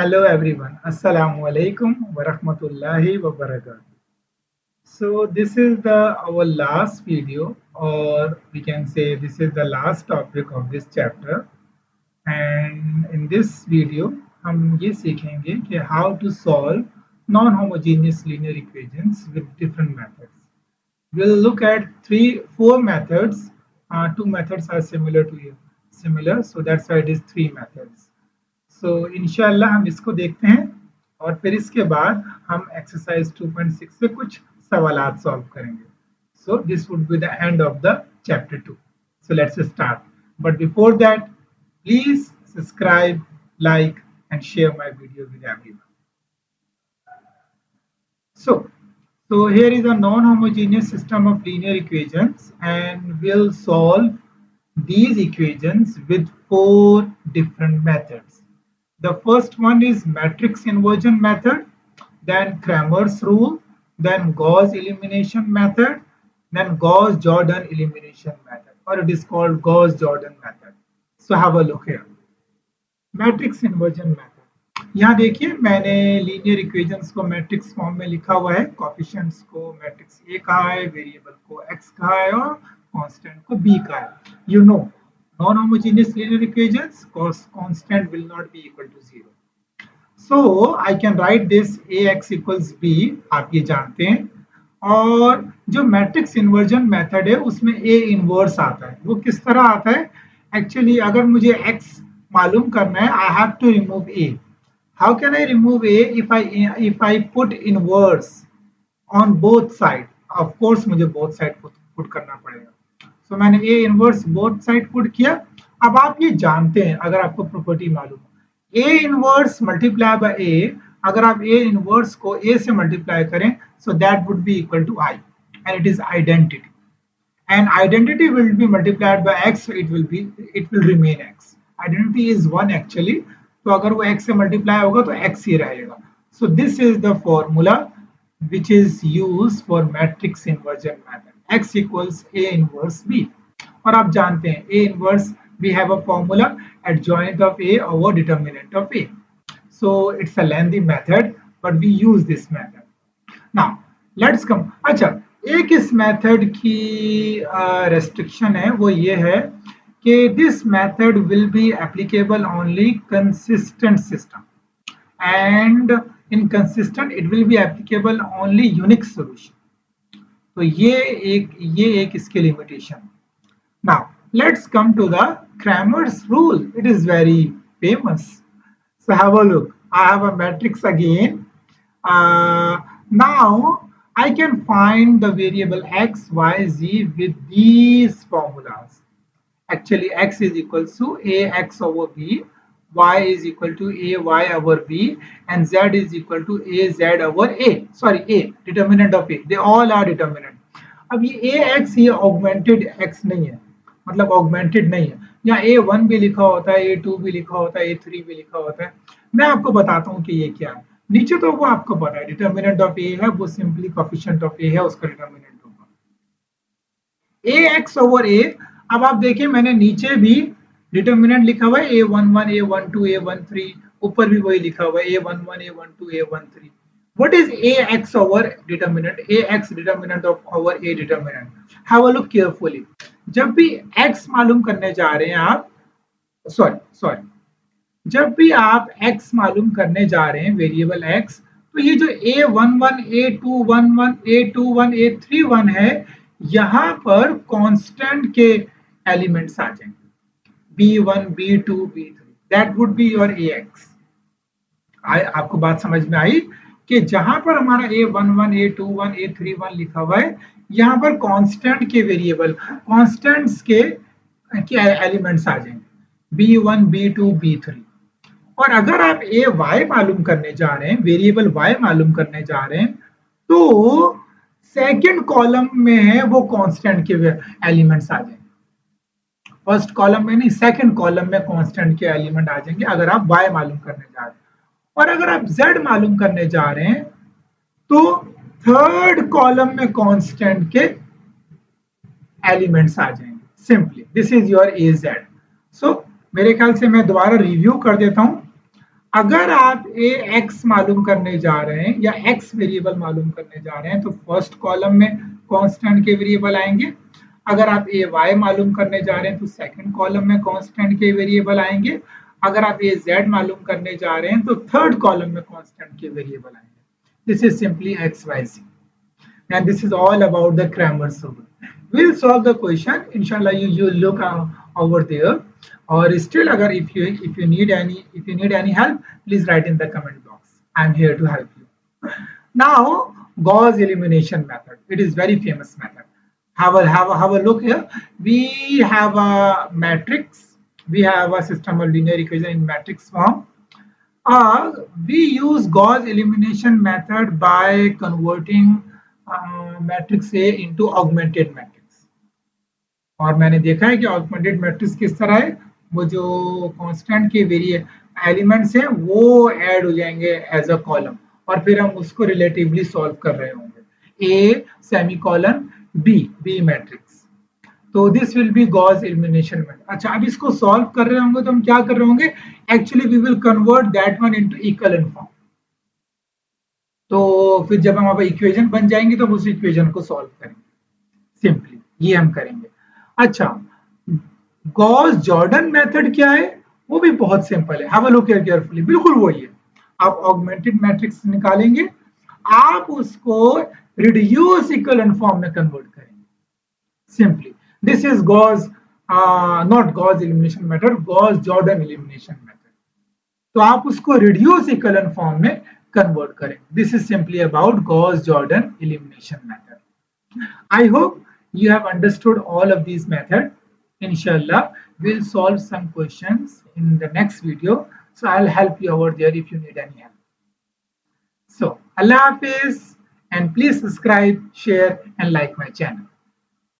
Hello everyone. Assalamu alaikum wa rahmatullahi wa barakatuh. So this is the our last video, or we can say this is the last topic of this chapter. And in this video हम ये सीखेंगे कि how to solve non-homogeneous linear equations with different methods. We'll look at four methods. Two methods are similar, so that's why it is three methods. So इंशाल्लाह हम इसको देखते हैं और फिर इसके बाद हम एक्सरसाइज 2.6 से कुछ सवालात सॉल्व करेंगे. So this would be the end of the chapter 2. So let's start. But before that, please subscribe, like, and share my video with everyone. So here is a non-homogeneous system of linear equations, and we'll solve these equations with four different methods. The first one is matrix inversion method, then Cramer's rule, then Gauss elimination method, then Gauss-Jordan elimination method, or it is called Gauss-Jordan method. So have a look here. Matrix inversion method. यहाँ देखिए मैंने linear equations को matrix form में लिखा हुआ है. Coefficients को matrix A कहा है, वेरिएबल को एक्स कहा है और कांस्टेंट को बी कहा है. You know non homogeneous linear equations constant will not be equal to 0. So I can write this A X equals B, आप ये जानते हैं. और जो मैट्रिक्स इन्वर्जन मेथड है उसमें ए इनवर्स आता है. वो किस तरह आता है? एक्चुअली अगर मुझे एक्स मालूम करना है, I have to remove A. How can I remove A? If I put inverse on both side. Of course मुझे बोथ साइड पुट करना पड़ेगा. सो मैंने A inverse both side put किया. अब आप ये जानते हैं, अगर आपको प्रॉपर्टी मालूम है, A inverse multiply by A, अगर आप ए इनवर्स को ए से मल्टीप्लाई करें, so that would be equal to I, and it is identity. And identity will be multiplied by x, so it will remain x. Identity is 1 actually, तो अगर वो x से multiply होगा तो x ही रहेगा. So this is the formula which is used for matrix inversion method. X equals A inverse B. और आप जानते हैं A inverse, we have a formula adjoint of A over determinant of A. So it's a lengthy method, but we use this method. Now let's come. अच्छा, एक इस method की restriction है, वो ये है कि this method will be applicable only consistent system, and in consistent it will be applicable only unique solution. तो ये एक इसकी limitation. Now let's come to the Cramer's rule. It is very famous. So have a look. I have a matrix again. Now I can find the variable x, y, z with these formulas. Actually, x is equal to ax over b, y is equal to ay over b, and z is equal to az over a. Sorry, a, determinant of a. They all are determinant. अब ये ax ये augmented x नहीं है, मतलब augmented नहीं है. यहाँ a1 भी लिखा होता है, a2 भी लिखा होता है, a3 भी लिखा होता है. मैं आपको बताता हूँ कि ये क्या है. नीचे तो वो आपको पता है, डिटर्मिनेंट ऑफ ए है, वो सिंपली कोफिशिएंट ऑफ ए है, उसका डिटर्मिनेंट होगा ए एक्स ओवर ए. अब आप देखिए मैंने नीचे भी डिटर्मिनेंट लिखा हुआ है a11 a12 a13, ऊपर भी वही लिखा हुआ है a11 a12 a13. What is a x over determinant? A x determinant of over A determinant. Have a look carefully. जब भी एक्स मालूम करने जा रहे हैं आप, सॉरी जब भी आप x मालूम करने जा रहे हैं, वेरिएबल x, तो ये जो a11 a21 a21 a31 है, यहाँ पर कांस्टेंट के एलिमेंट्स आ जाएंगे, b1 b2 b3. That would be your ax. आपको बात समझ में आई कि जहां पर हमारा a11 a21 a31 लिखा हुआ है, यहाँ पर कांस्टेंट के वेरिएबल, कांस्टेंट्स के एलिमेंट्स आ जाएंगे, b1 b2 b3. और अगर आप ए वाई मालूम करने जा रहे हैं, वेरिएबल वाई मालूम करने जा रहे हैं, तो सेकंड कॉलम में है वो कांस्टेंट के एलिमेंट्स आ जाएंगे. फर्स्ट कॉलम में नहीं, सेकंड कॉलम में कांस्टेंट के एलिमेंट आ जाएंगे अगर आप वाई मालूम करने जा रहे हैं. और अगर आप जेड मालूम करने जा रहे हैं, तो थर्ड कॉलम में कांस्टेंट के एलिमेंट्स आ जाएंगे. Simply this is your A Z. So मेरे ख्याल से मैं दोबारा रिव्यू कर देता हूं. अगर आप ए एक्स मालूम करने जा रहे हैं या एक्स वेरिएबल मालूम करने जा रहे हैं तो फर्स्ट कॉलम में कांस्टेंट के वेरिएबल आएंगे। अगर आप ए वाई मालूम करने जा रहे हैं तो सेकंड कॉलम में कांस्टेंट के वेरिएबल आएंगे। अगर आप ए जेड मालूम करने जा रहे हैं तो थर्ड कॉलम में कांस्टेंट के वेरिएबल आएंगे। This is simply X Y Z and this is all about the Cramer's rule. We'll solve the question. Inshallah, you look over there. Or still, agar if you need any help, please write in the comment box. I'm here to help you. Now, Gauss elimination method. It is very famous method. Have a look here. We have a matrix. We have a system of linear equation in matrix form. We use Gauss elimination method by converting matrix A into augmented matrix. और मैंने देखा है कि augmented matrix किस तरह है, वो जो कांस्टेंट के वेरिए एलिमेंट्स हैं वो ऐड हो जाएंगे एज अ कॉलम और फिर हम उसको रिलेटिवली सॉल्व कर रहे होंगे ए सेमीकोलन बी मैट्रिक्स। तो this will be Gauss elimination method. अच्छा, अब इसको सॉल्व कर रहे होंगे तो हम क्या कर रहे होंगे, actually we will convert that one into equivalent form. तो फिर जब हमारे इक्वेशन बन जाएंगी तो उस इक्वेशन को सॉल्व करेंगे सिंपली, ये हम करेंगे। अच्छा, गॉस जॉर्डन मेथड क्या है, वो भी बहुत सिंपल है। Have a look here carefully, बिल्कुल वही है। आप ऑगमेंटेड मैट्रिक्स निकालेंगे, आप उसको रिड्यूस इक्विवेलेंट फॉर्म में कन्वर्ट करेंगे simply. This is Gauss not Gauss elimination method, Gauss Jordan elimination method. तो आप उसको रिड्यूस इक्विवेलेंट फॉर्म में convert करें। This is simply about Gauss-Jordan elimination method. I hope you have understood all of these methods. Inshallah, we'll solve some questions in the next video. So I'll help you over there if you need any help. So Allah Hafiz, and please subscribe, share and like my channel.